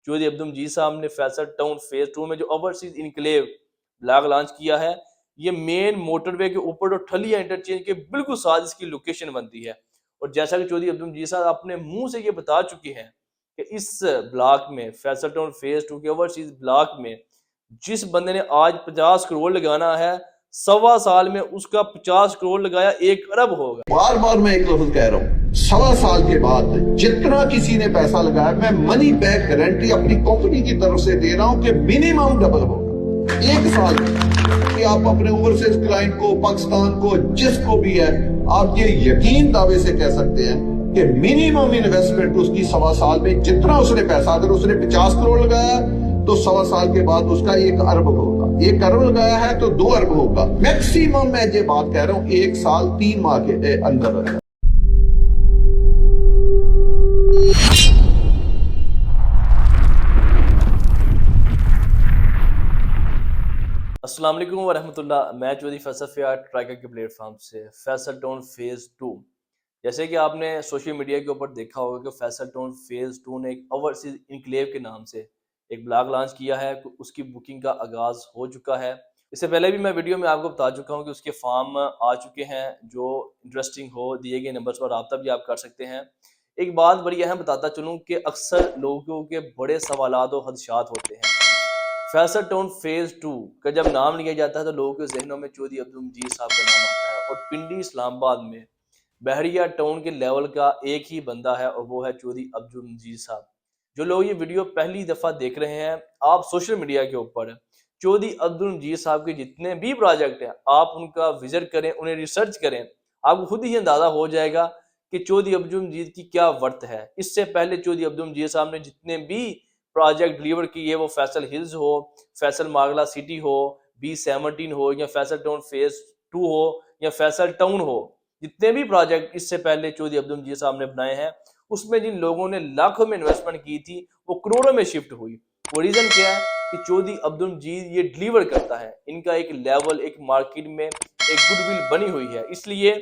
चौधरी अब्दुल मजीद साहब ने Faisal town phase 2 में जो ओवरसीज इनक्लेव ब्लॉक लॉन्च किया है, ये मेन मोटरवे के ऊपर जो ठलिया इंटरचेंज के बिल्कुल साथ इसकी लोकेशन बनती है। और जैसा कि चौधरी अब्दुल मजीद साहब अपने मुंह से ये बता चुके हैं कि इस ब्लॉक में फैसल टाउन फेज 2 के ओवरसीज ब्लॉक में जिस बंदे ने आज 50 करोड़ लगाना है, 1.25 साल में उसका 50 करोड़ लगाया 1 अरब होगा। बार बार मैं एक लफ्ज कह रहा हूँ, 1.25 साल के बाद जितना किसी ने पैसा लगाया, मैं मनी बैक गारंटी अपनी कंपनी की तरफ से दे रहा हूँ कि मिनिमम डबल होगा 1 साल कि आप अपने ओवरसीज क्लाइंट को, पाकिस्तान को, जिसको भी है, आप ये यकीन दावे से कह सकते हैं कि मिनिमम इन्वेस्टमेंट उसकी 1.25 साल में जितना उसने पैसा, अगर उसने 50 करोड़ लगाया तो 1.25 साल के बाद उसका 1 अरब होगा, 1 अरब लगाया है तो 2 अरब होगा। मैक्सिमम मैं ये बात कह रहा हूँ 1 साल 3 माह के अंदर। अस्सलाम वालेकुम वरहमतुल्लाह। मैं चौधरी फैसल फ़ियाद ट्रैकर के प्लेटफॉर्म से फैसल टाउन फेज़ 2, जैसे कि आपने सोशल मीडिया के ऊपर देखा होगा कि फैसल टाउन फेज़ 2 ने एक ओवरसीज इनक्लेव के नाम से एक ब्लॉग लॉन्च किया है। उसकी बुकिंग का आगाज़ हो चुका है। इससे पहले भी मैं वीडियो में आपको बता चुका हूँ कि उसके फार्म आ चुके हैं। जो इंटरेस्टिंग हो दिए गए नंबर्स पर रब्ता भी आप कर सकते हैं। एक बात बड़ी अहम बताता चलूँ कि अक्सर लोगों के बड़े सवालात और खदशात होते हैं। फैसल टाउन फेज 2 का जब नाम लिया जाता है तो लोगों के जहनों में चौधरी अब्दुल मजीद साहब का नाम आता है। और पिंडी इस्लामाबाद में बहरिया टाउन के लेवल का एक ही बंदा है और वो है चौधरी अब्दुल मजीद साहब। जो लोग ये वीडियो पहली दफ़ा देख रहे हैं, आप सोशल मीडिया के ऊपर चौधरी अब्दुल मजीद साहब के जितने भी प्रोजेक्ट हैं, आप उनका विजिट करें, उन्हें रिसर्च करें। आपको खुद ही अंदाज़ा हो जाएगा कि चौधरी अब्दुल मजीद की क्या वर्थ है। इससे पहले चौधरी अब्दुल मजीद साहब ने जितने भी प्रोजेक्ट डिलीवर किए, वो फैसल हिल्स हो, फैसल मागला सिटी हो, B17 हो, या फैसल टाउन फेज 2 हो, या फैसल टाउन हो, जितने भी प्रोजेक्ट इससे पहले चौधरी अब्दुल मजीद साहब ने बनाए हैं, उसमें जिन लोगों ने लाखों में इन्वेस्टमेंट की थी वो करोड़ों में शिफ्ट हुई। वो रीजन क्या है कि चौधरी अब्दुल मजीद ये डिलीवर करता है। इनका एक लेवल, एक मार्केट में एक गुडविल बनी हुई है। इसलिए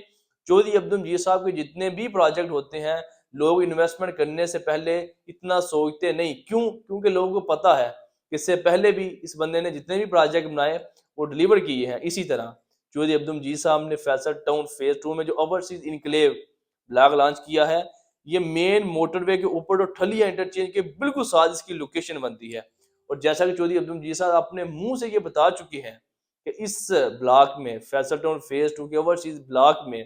चौधरी अब्दुल मजीद साहब के जितने भी प्रोजेक्ट होते हैं, लोग इन्वेस्टमेंट करने से पहले इतना सोचते नहीं। क्यों? क्योंकि लोगों को पता है कि इससे पहले भी इस बंदे ने जितने भी प्रोजेक्ट बनाए वो डिलीवर किए हैं। इसी तरह चौधरी अब्दुल मजीद साहब ने फैसल टाउन फेज 2 में जो ओवरसीज इनक्लेव ब्लॉक लॉन्च किया है, ये मेन मोटरवे के ऊपर जो ठलिया इंटरचेंज के बिल्कुल साथ इसकी लोकेशन बनती है। और जैसा कि चौधरी अब्दुल मजीद साहब अपने मुंह से ये बता चुके हैं कि इस ब्लॉक में फैसल टाउन फेज 2 के ओवरसीज ब्लॉक में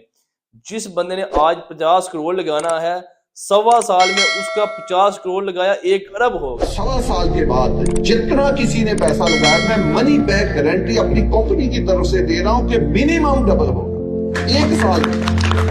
जिस बंदे ने आज 50 करोड़ लगाना है, 1.25 साल में उसका 50 करोड़ लगाया 1 अरब होगा। 1.25 साल के बाद जितना किसी ने पैसा लगाया, मैं मनी बैक गारंटी अपनी कंपनी की तरफ से दे रहा हूँ कि मिनिमम डबल होगा 1 साल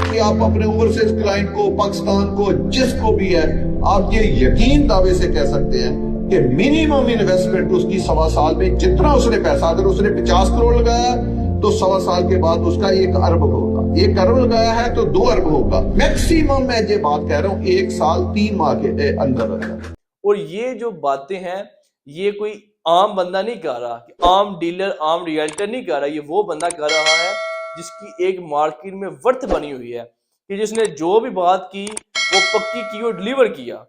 कि आप अपने ओवरसीज क्लाइंट को, पाकिस्तान को, जिसको भी है, आप ये यकीन दावे से कह सकते हैं कि मिनिमम इन्वेस्टमेंट उसकी 1.25 साल में जितना उसने पैसा, अगर उसने 50 करोड़ लगाया तो 1.25 साल के बाद उसका 1 अरब होगा, 1 अरब लगाया है तो 2 अरब होगा। मैक्सिमम मैं ये बात कह रहा हूँ 1 साल 3 माह के अंदर। और ये जो बातें हैं, ये कोई आम बंदा नहीं कर रहा, आम डीलर, आम रियल्टर नहीं कर रहा। ये वो बंदा कर रहा है जिसकी एक मार्केट में वर्थ बनी हुई है, कि जिसने जो भी बात की वो पक्की की और डिलीवर किया।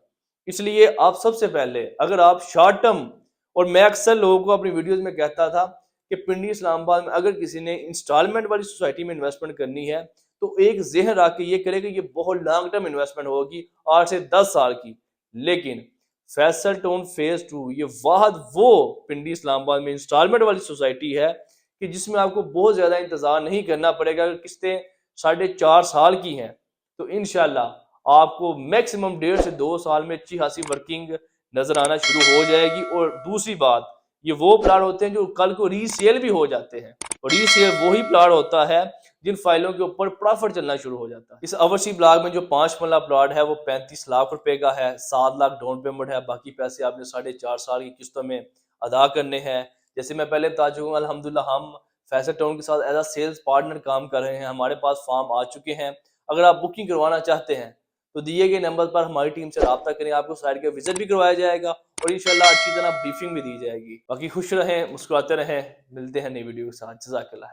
इसलिए आप सबसे पहले, अगर आप शॉर्ट टर्म, और मैं अक्सर लोगों को अपनी वीडियोस में कहता था कि पिंडी इस्लामाबाद में अगर किसी ने इंस्टॉलमेंट वाली सोसाइटी में इन्वेस्टमेंट करनी है तो एक जहन रख के ये करे कि ये बहुत लॉन्ग टर्म इन्वेस्टमेंट होगी, 8 से 10 साल की। लेकिन फैसल टाउन फेज 2 ये वाहद वो पिंडी इस्लामाबाद में इंस्टॉलमेंट वाली सोसाइटी है कि जिसमें आपको बहुत ज्यादा इंतजार नहीं करना पड़ेगा। अगर किस्तें 4.5 साल की हैं तो इंशाल्लाह आपको मैक्सिमम 1.5 से 2 साल में अच्छी खासी वर्किंग नजर आना शुरू हो जाएगी। और दूसरी बात, ये वो प्लाट होते हैं जो कल को रीसेल भी हो जाते हैं। और रीसेल वही प्लाट होता है जिन फाइलों के ऊपर प्रॉफिट चलना शुरू हो जाता है। इस ओवरसीज ब्लॉक में जो 5 मरला प्लाट है वो 35 लाख रुपए का है, 7 लाख डाउन पेमेंट है, बाकी पैसे आपने 4.5 साल की किस्तों में अदा करने हैं। जैसे मैं पहले बता चुका हूँ, अल्हम्दुलिल्लाह हम फैसल टाउन के साथ एज अ सेल्स पार्टनर काम कर रहे हैं। हमारे पास फॉर्म आ चुके हैं। अगर आप बुकिंग करवाना चाहते हैं तो दिए गए नंबर पर हमारी टीम से रब्ता करें, आपको साइट का विजिट भी करवाया जाएगा और इंशाल्लाह अच्छी तरह ब्रीफिंग भी दी जाएगी। बाकी खुश रहें, मुस्कुराते रहें। मिलते हैं नई वीडियो के साथ। जज़ाकल्लाह।